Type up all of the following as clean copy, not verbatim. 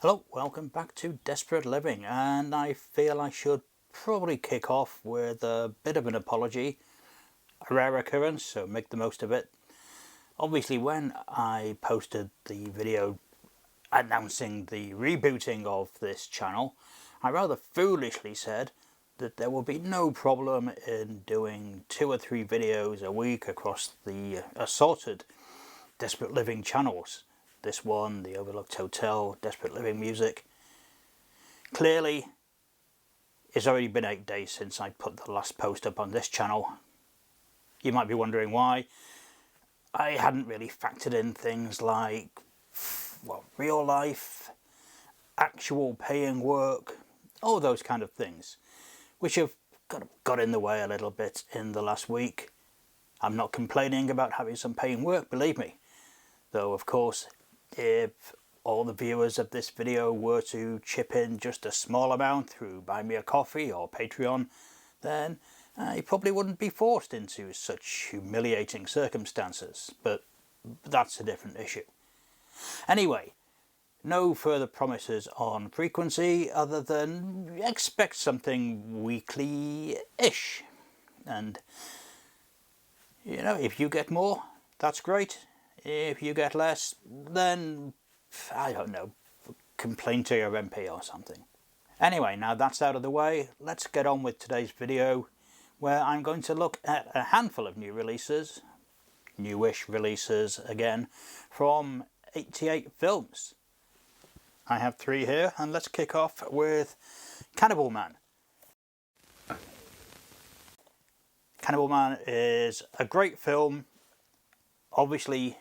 Hello, welcome back to Desperate Living, and I feel I should probably kick off with a bit of an apology. A rare occurrence, so make the most of it. Obviously, when I posted the video announcing the rebooting of this channel, I rather foolishly said that there will be no problem in doing 2 or 3 videos a week across the assorted Desperate Living channels. This one, The Overlooked Hotel, Desperate Living Music. Clearly, it's already been 8 days since I put the last post up on this channel. You might be wondering why. I hadn't really factored in things like, well, real life, actual paying work, all those kind of things, which have got in the way a little bit in the last week. I'm not complaining about having some paying work, believe me. Though, of course, if all the viewers of this video were to chip in just a small amount through Buy Me a Coffee or Patreon, then I probably wouldn't be forced into such humiliating circumstances, but that's a different issue. Anyway, no further promises on frequency other than expect something weekly-ish. And, you know, if you get more, that's great. If you get less, then, I don't know, complain to your MP or something. Anyway, now that's out of the way, let's get on with today's video, where I'm going to look at a handful of new releases, newish releases again, from 88 films. I have 3 here, and let's kick off with Cannibal Man. Cannibal Man is a great film. Obviously,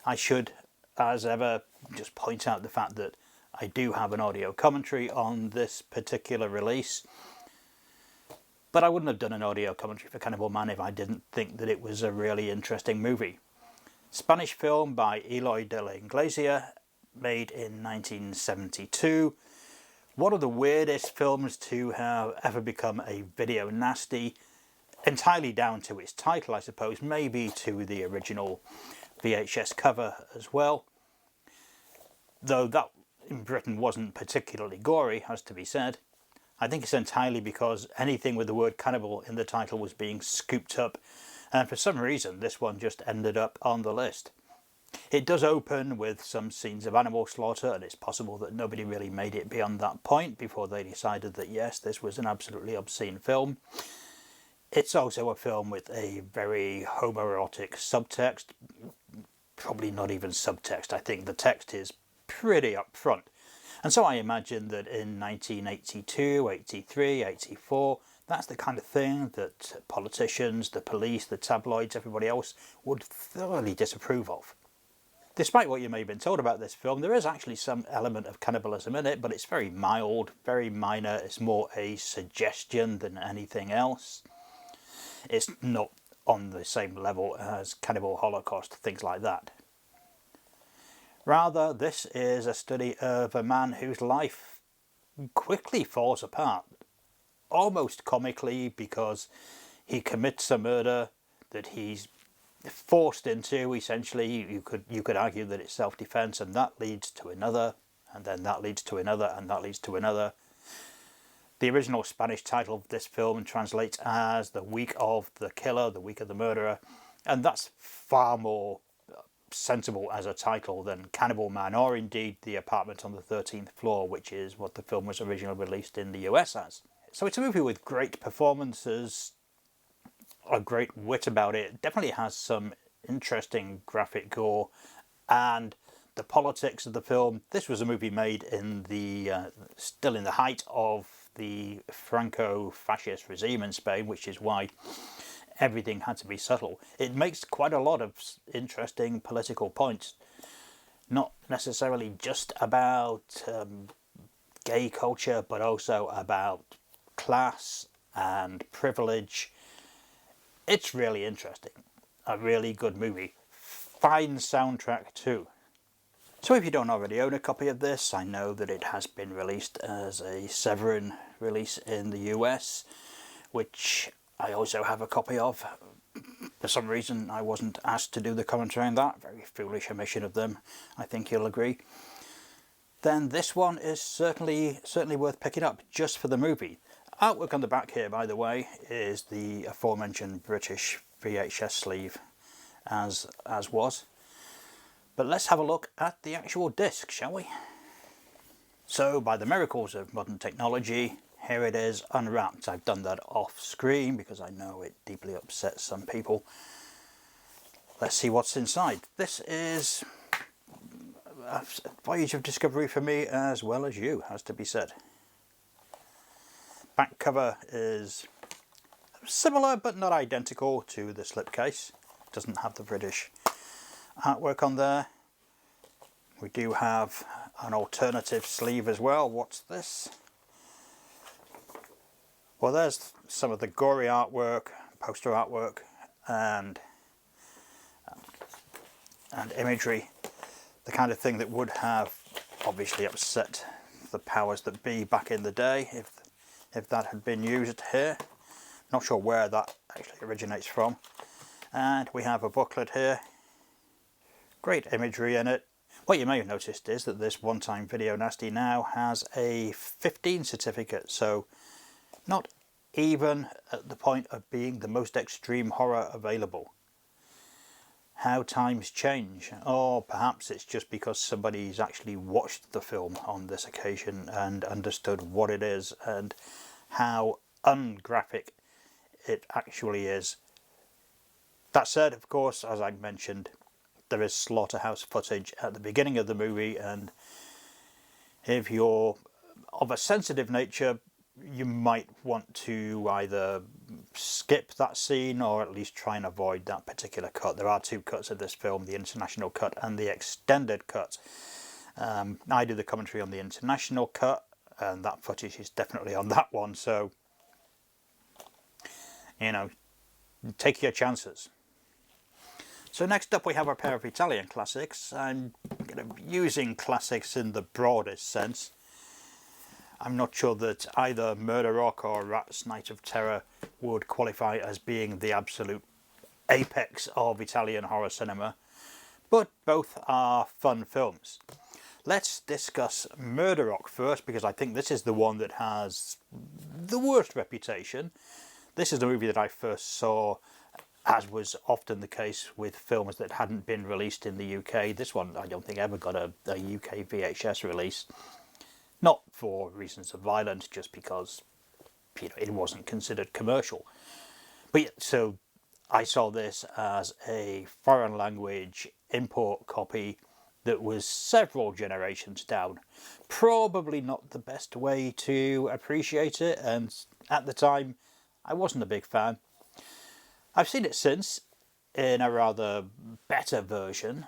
I should, as ever, just point out the fact that I do have an audio commentary on this particular release. But I wouldn't have done an audio commentary for Cannibal Man if I didn't think that it was a really interesting movie. Spanish film by Eloy de la Inglesia, made in 1972. One of the weirdest films to have ever become a video nasty, entirely down to its title, I suppose, maybe to the original VHS cover as well. Though that in Britain wasn't particularly gory, has to be said. I think it's entirely because anything with the word cannibal in the title was being scooped up, and for some reason this one just ended up on the list. It does open with some scenes of animal slaughter, and it's possible that nobody really made it beyond that point before they decided that yes, this was an absolutely obscene film. It's also a film with a very homoerotic subtext. Probably not even subtext, I think the text is pretty upfront. And so I imagine that in 1982, 83, 84, that's the kind of thing that politicians, the police, the tabloids, everybody else would thoroughly disapprove of. Despite what you may have been told about this film, there is actually some element of cannibalism in it, but it's very mild, very minor. It's more a suggestion than anything else. It's not on the same level as Cannibal Holocaust, things like that. Rather, this is a study of a man whose life quickly falls apart, almost comically, because he commits a murder that he's forced into. Essentially, you could argue that it's self-defense, and that leads to another, and then that leads to another, and that leads to another. The original Spanish title of this film translates as The Week of the Killer, The Week of the Murderer, and that's far more sensible as a title than Cannibal Man, or indeed The Apartment on the 13th Floor, which is what the film was originally released in the US as. So it's a movie with great performances, a great wit about it. It definitely has some interesting graphic gore, and the politics of the film. This was a movie made in the still in the height of the Franco-fascist regime in Spain, which is why everything had to be subtle. It makes quite a lot of interesting political points, not necessarily just about gay culture, but also about class and privilege. It's really interesting. A really good movie. Fine soundtrack too. So if you don't already own a copy of this, I know that it has been released as a Severin release in the US, which I also have a copy of. For some reason I wasn't asked to do the commentary on that. Very foolish omission of them, I think you'll agree. then this one is certainly worth picking up just for the movie. Artwork on the back here, by the way, is the aforementioned British VHS sleeve, as was. But let's have a look at the actual disc, shall we? So, by the miracles of modern technology, here it is unwrapped. I've done that off screen because I know it deeply upsets some people. Let's see what's inside. This is a voyage of discovery for me as well as you, has to be said. Back cover is similar but not identical to the slipcase. Doesn't have the British artwork on there. We do have an alternative sleeve as well. What's this? Well, there's some of the gory artwork, poster artwork, and imagery. The kind of thing that would have obviously upset the powers that be back in the day if that had been used here. Not sure where that actually originates from. And we have a booklet here. Great imagery in it. What you may have noticed is that this One Time Video Nasty now has a 15 certificate, so not even at the point of being the most extreme horror available. How times change, or perhaps it's just because somebody's actually watched the film on this occasion and understood what it is and how ungraphic it actually is. That said, of course, as I mentioned, there is slaughterhouse footage at the beginning of the movie, and if you're of a sensitive nature, you might want to either skip that scene or at least try and avoid that particular cut. There are two cuts of this film, the international cut and the extended cut. I do the commentary on the international cut, and that footage is definitely on that one, so you know, take your chances. So next up we have a pair of Italian classics. I'm using classics in the broadest sense. I'm not sure that either Murderrock or Rat's Night of Terror would qualify as being the absolute apex of Italian horror cinema, but both are fun films. Let's discuss Murderrock first, because I think this is the one that has the worst reputation. This is the movie that I first saw, as was often the case with films that hadn't been released in the UK. This one I don't think ever got a UK VHS release. Not for reasons of violence, just because it wasn't considered commercial. But yeah, so I saw this as a foreign language import copy that was several generations down. Probably not the best way to appreciate it, and at the time I wasn't a big fan. I've seen it since in a rather better version,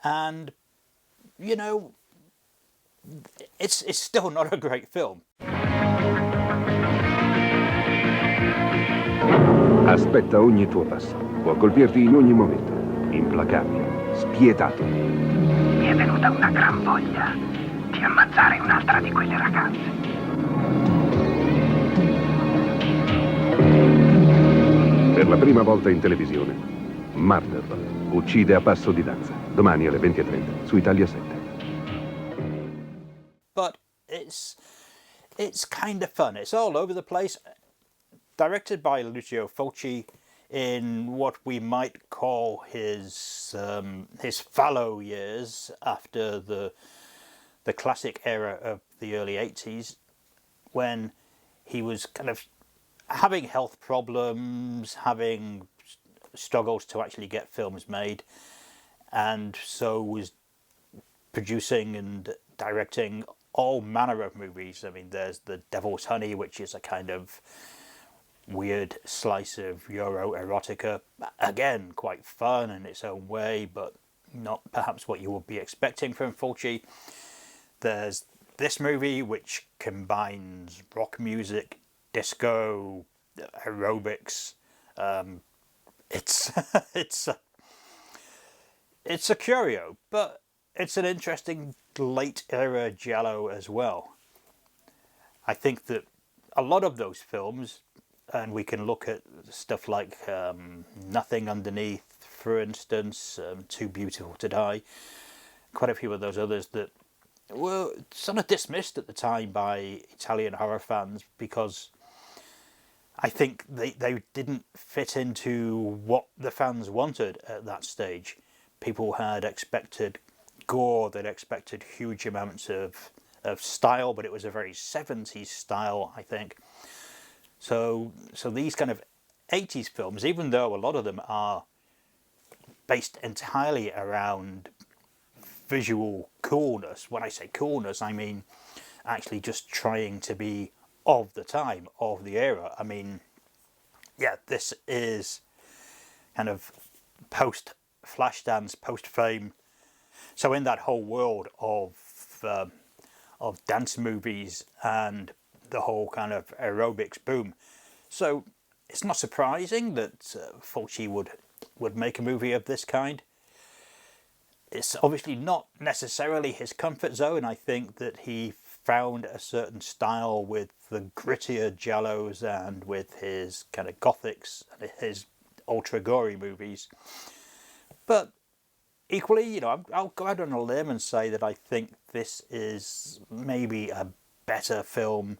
and you know, it's still not a great film. Aspetta ogni tuo passo. Può colpirti in ogni momento. Implacabile, spietato. Mi è venuta una gran voglia di ammazzare un'altra di quelle ragazze. Per la prima volta in televisione, Murderrock uccide a passo di danza. Domani alle 20:30 su Italia 7. But it's kind of fun. It's all over the place. Directed by Lucio Fulci in what we might call his fallow years after the classic era of the early 80s, when he was kind of having health problems, having struggles to actually get films made, and so was producing and directing all manner of movies. I mean, there's The Devil's Honey, which is a kind of weird slice of Euro erotica. Again, quite fun in its own way, but not perhaps what you would be expecting from Fulci. There's this movie, which combines rock music, disco, aerobics. It's it's a curio, but it's an interesting late era giallo as well. I think that a lot of those films, and we can look at stuff like Nothing Underneath, for instance, Too Beautiful to Die, quite a few of those others that were sort of dismissed at the time by Italian horror fans because I think they didn't fit into what the fans wanted at that stage. People had expected gore, they'd expected huge amounts of style, but it was a very 70s style, I think. So these kind of 80s films, even though a lot of them are based entirely around visual coolness, when I say coolness, I mean actually just trying to be of the time, of the era. I mean, yeah, this is kind of post Flashdance, post Fame. So in that whole world of dance movies and the whole kind of aerobics boom. So it's not surprising that Fulci would make a movie of this kind. It's obviously not necessarily his comfort zone. I think that he found a certain style with the grittier giallos and with his kind of gothics and his ultra gory movies. But equally, you know, I'll go out on a limb and say that I think this is maybe a better film,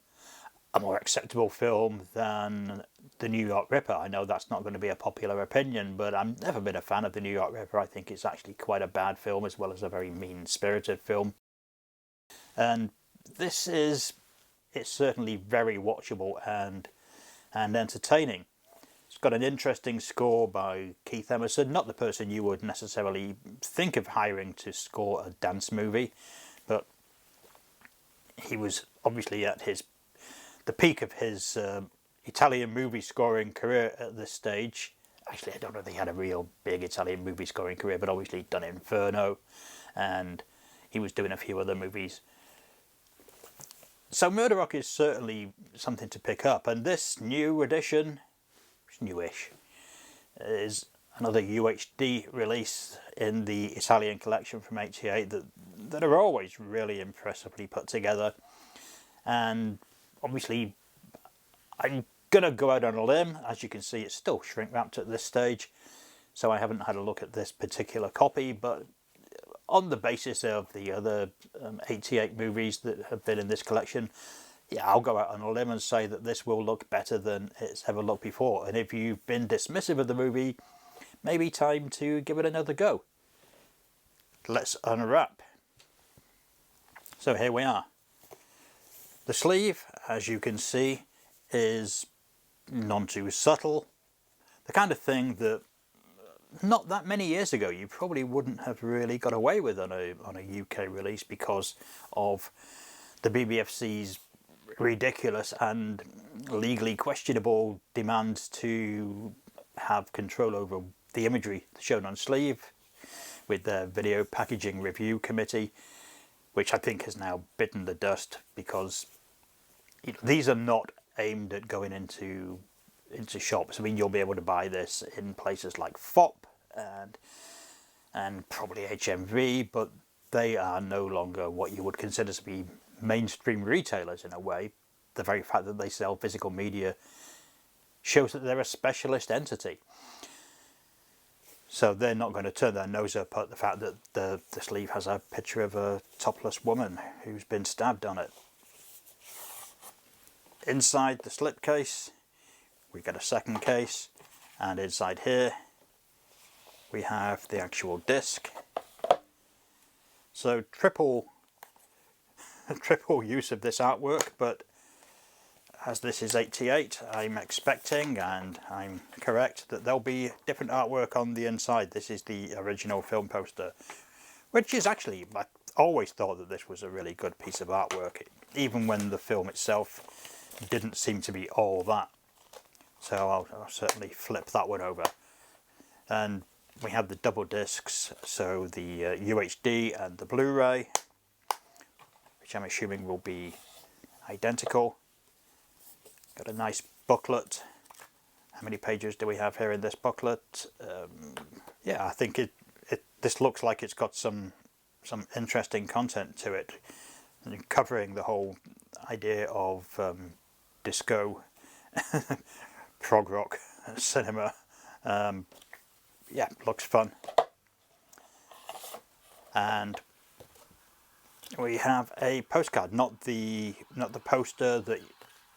a more acceptable film than The New York Ripper. I know that's not going to be a popular opinion, but I've never been a fan of The New York Ripper. I think it's actually quite a bad film as well as a very mean-spirited film. And this is, it's certainly very watchable and entertaining. It's got an interesting score by Keith Emerson, not the person you would necessarily think of hiring to score a dance movie, but he was obviously at the peak of his Italian movie scoring career at this stage. Actually, I don't know if he had a real big Italian movie scoring career, but obviously he'd done Inferno, and he was doing a few other movies. So Murderrock is certainly something to pick up, and this new edition, it's newish, is another UHD release in the Italian collection from '88 that are always really impressively put together. And obviously I'm going to go out on a limb. As you can see, it's still shrink wrapped at this stage, so I haven't had a look at this particular copy, but on the basis of the other 88 movies that have been in this collection, yeah, I'll go out on a limb and say that this will look better than it's ever looked before. And if you've been dismissive of the movie, maybe time to give it another go. Let's unwrap. So here we are. The sleeve, as you can see, is none too subtle. The kind of thing that not that many years ago you probably wouldn't have really got away with on a UK release because of the BBFC's ridiculous and legally questionable demands to have control over the imagery shown on sleeve with their video packaging review committee, which I think has now bitten the dust because these are not aimed at going into shops. I mean, you'll be able to buy this in places like FOP and probably HMV, but they are no longer what you would consider to be mainstream retailers in a way. The very fact that they sell physical media shows that they're a specialist entity. So they're not going to turn their nose up at the fact that the sleeve has a picture of a topless woman who's been stabbed on it. Inside the slipcase, we get a second case, and inside here we have the actual disc. So triple use of this artwork, but as this is 88, I'm expecting, and I'm correct, that there'll be different artwork on the inside. This is the original film poster, which is actually, I always thought that this was a really good piece of artwork, even when the film itself didn't seem to be all that. So I'll certainly flip that one over. And we have the double discs, so the UHD and the Blu-ray, which I'm assuming will be identical. Got a nice booklet. How many pages do we have here in this booklet? Yeah, I think this looks like it's got some interesting content to it, covering the whole idea of disco, prog rock cinema. Yeah, looks fun. And we have a postcard, not the poster that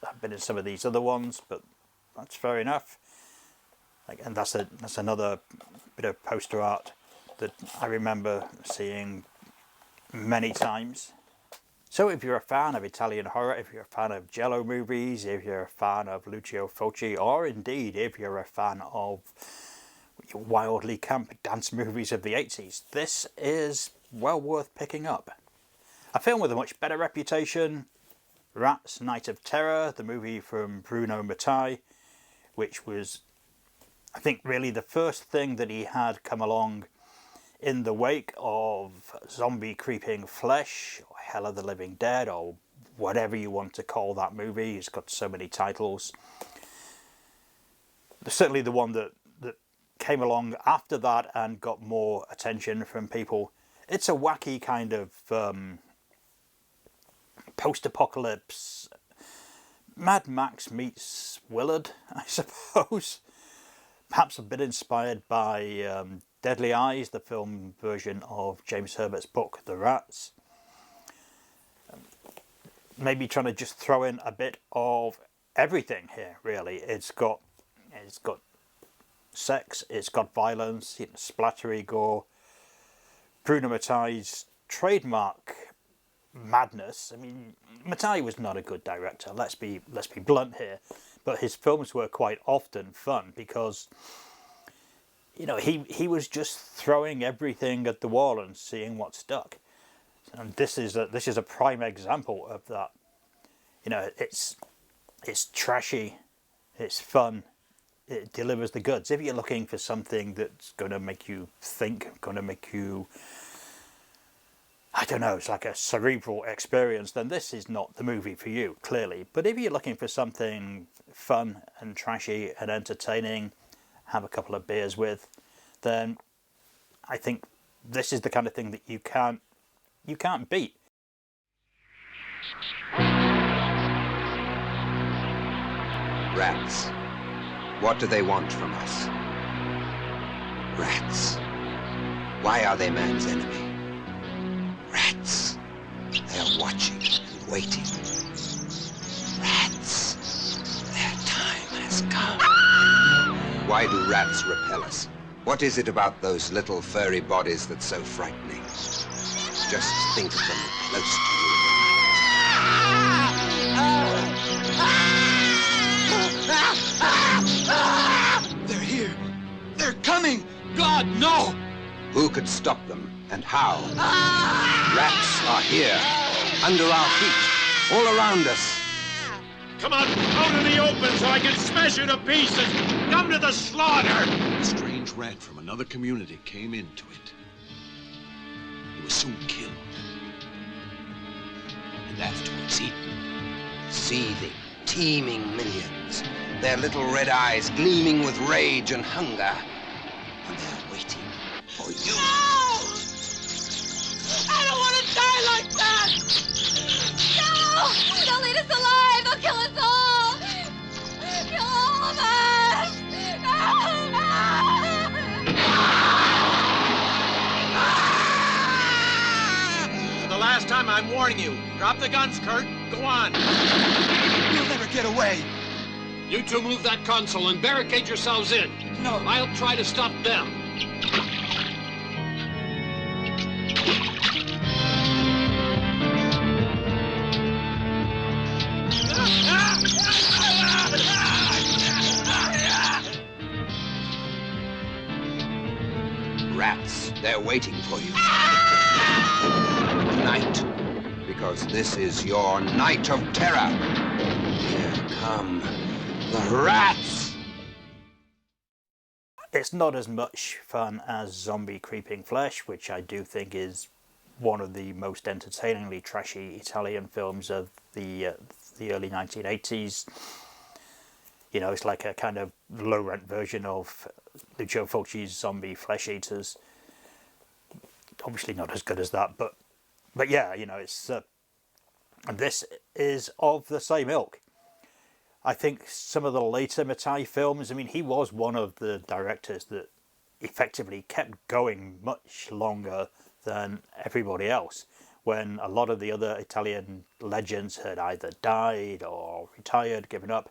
have been in some of these other ones, but that's fair enough. And that's another bit of poster art that I remember seeing many times. So if you're a fan of Italian horror, if you're a fan of Giallo movies, if you're a fan of Lucio Fulci, or indeed if you're a fan of wildly camp dance movies of the 80s, this is well worth picking up. A film with a much better reputation, Rats, Night of Terror, the movie from Bruno Mattei, which was, I think, really the first thing that he had come along in the wake of Zombie Creeping Flesh, or Hell of the Living Dead, or whatever you want to call that movie. It's got so many titles. Certainly the one that came along after that and got more attention from people. It's a wacky kind of post-apocalypse, Mad Max meets Willard, I suppose. Perhaps a bit inspired by Deadly Eyes, the film version of James Herbert's book, The Rats. Maybe trying to just throw in a bit of everything here, really. It's got sex, it's got violence, splattery gore. Bruno Mattei's trademark madness. I mean, Mattei was not a good director, let's be blunt here, but his films were quite often fun because, you know, he was just throwing everything at the wall and seeing what stuck. And this is a prime example of that. You know, it's trashy, it's fun, it delivers the goods. If you're looking for something that's going to make you think, going to make you, I don't know, it's like a cerebral experience, then this is not the movie for you, clearly. But if you're looking for something fun and trashy and entertaining, have a couple of beers with, then I think this is the kind of thing that you can't beat. Rats. What do they want from us? Rats. Why are they man's enemy? Rats. They are watching and waiting. Rats. Their time has come. Why do rats repel us? What is it about those little furry bodies that's so frightening? Just think of them close to you. They're here. They're coming. God, no! Who could stop them and how? Rats are here, under our feet, all around us. Come on, out in the open so I can smash you to pieces! Come to the slaughter! A strange rat from another community came into it. He was soon killed. And afterwards eaten. Seething, teeming millions, their little red eyes gleaming with rage and hunger. And they're waiting for you. No! I don't want to die like that! No! They'll eat us alive! They'll kill us all! Kill all of us! For the last time, I'm warning you. Drop the guns, Kurt. Go on. You'll never get away. You two move that console and barricade yourselves in. No. I'll try to stop them. Rats, they're waiting for you. Tonight, because this is your night of terror. Here come the rats. It's not as much fun as Zombie Creeping Flesh, which I do think is one of the most entertainingly trashy Italian films of the early 1980s. You know, it's like a kind of low-rent version of Lucio Fulci's Zombie Flesh Eaters. Obviously not as good as that, but yeah, you know, it's and this is of the same ilk. I think some of the later Mattei films, I mean, he was one of the directors that effectively kept going much longer than everybody else. when a lot of the other Italian legends had either died or retired, given up.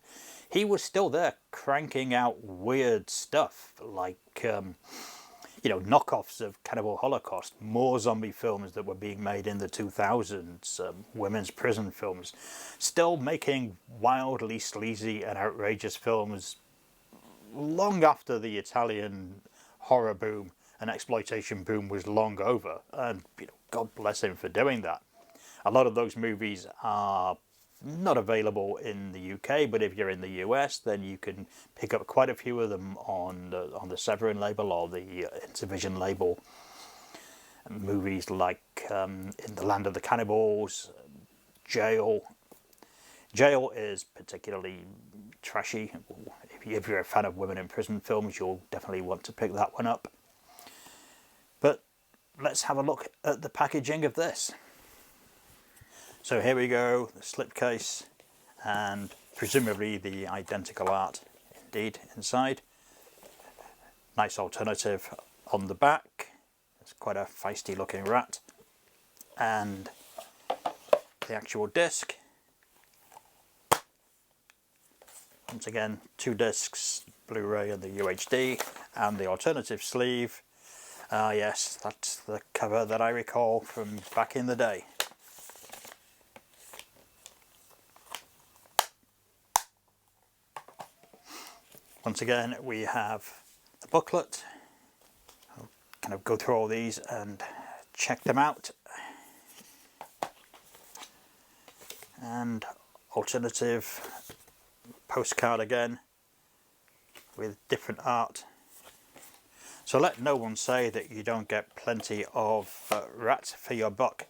He was still there cranking out weird stuff like, you know, knockoffs of Cannibal Holocaust, more zombie films that were being made in the 2000s, women's prison films, still making wildly sleazy and outrageous films long after the Italian horror boom and exploitation boom was long over. And, you know, God bless him for doing that. A lot of those movies are not available in the UK, but if you're in the US, then you can pick up quite a few of them on the Severin label or the Intervision label. Movies like In the Land of the Cannibals, Jail. Jail is particularly trashy. If you're a fan of women in prison films, you'll definitely want to pick that one up. But let's have a look at the packaging of this. So here we go, the slipcase, and presumably the identical art indeed inside. Nice alternative on the back. It's quite a feisty looking rat. And the actual disc. Once again, 2 discs, Blu-ray and the UHD, and the alternative sleeve. Ah yes, that's the cover that I recall from back in the day. Once again, we have the booklet. I'll kind of go through all these and check them out. And alternative postcard again with different art. So let no one say that you don't get plenty of rats for your buck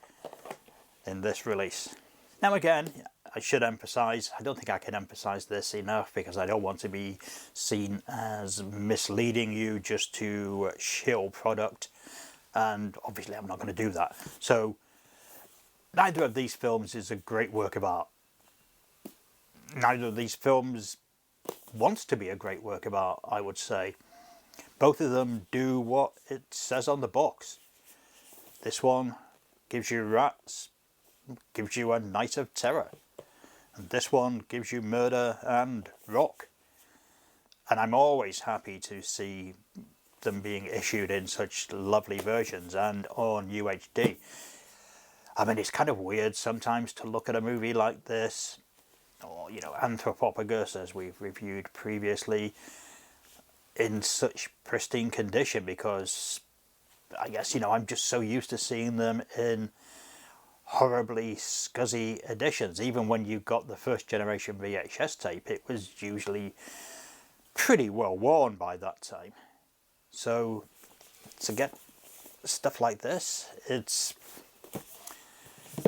in this release. Now again, I should emphasise, I don't think I can emphasise this enough because I don't want to be seen as misleading you just to shill product, and obviously I'm not going to do that. So neither of these films is a great work of art. Neither of these films wants to be a great work of art, I would say. Both of them do what it says on the box. This one gives you rats, gives you a night of terror. And this one gives you murder and rock. And I'm always happy to see them being issued in such lovely versions and on UHD. I mean, it's kind of weird sometimes to look at a movie like this, or, you know, Anthropophagus, as we've reviewed previously, in such pristine condition, because I guess, you know, I'm just so used to seeing them in horribly scuzzy editions. Even when you got the first generation VHS tape, it was usually pretty well worn by that time. So to get stuff like this, it's,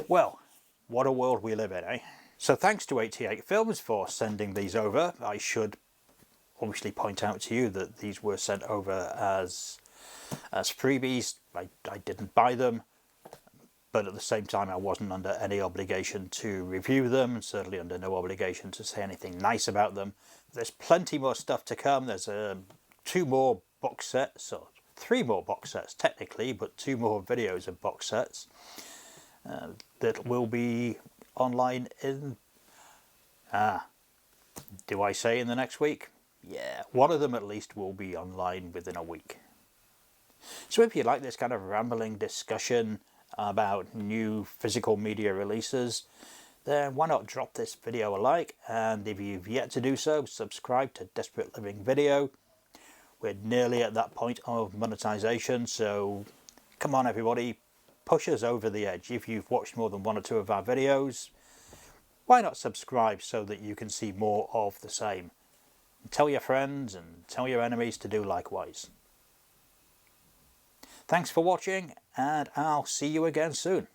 well, what a world we live in, eh? So thanks to 88 Films for sending these over. I should obviously point out to you that these were sent over as freebies. I didn't buy them, but at the same time I wasn't under any obligation to review them, and certainly under no obligation to say anything nice about them. There's plenty more stuff to come. There's 2 more box sets, or 3 more box sets technically, but 2 more videos of box sets that will be online in, do I say in the next week? Yeah, one of them at least will be online within a week. So if you like this kind of rambling discussion about new physical media releases, then why not drop this video a like, and if you've yet to do so, subscribe to Desperate Living Video. We're nearly at that point of monetization, so come on everybody, push us over the edge. If you've watched more than 1 or 2 of our videos, why not subscribe so that you can see more of the same? Tell your friends and tell your enemies to do likewise. Thanks for watching, and I'll see you again soon.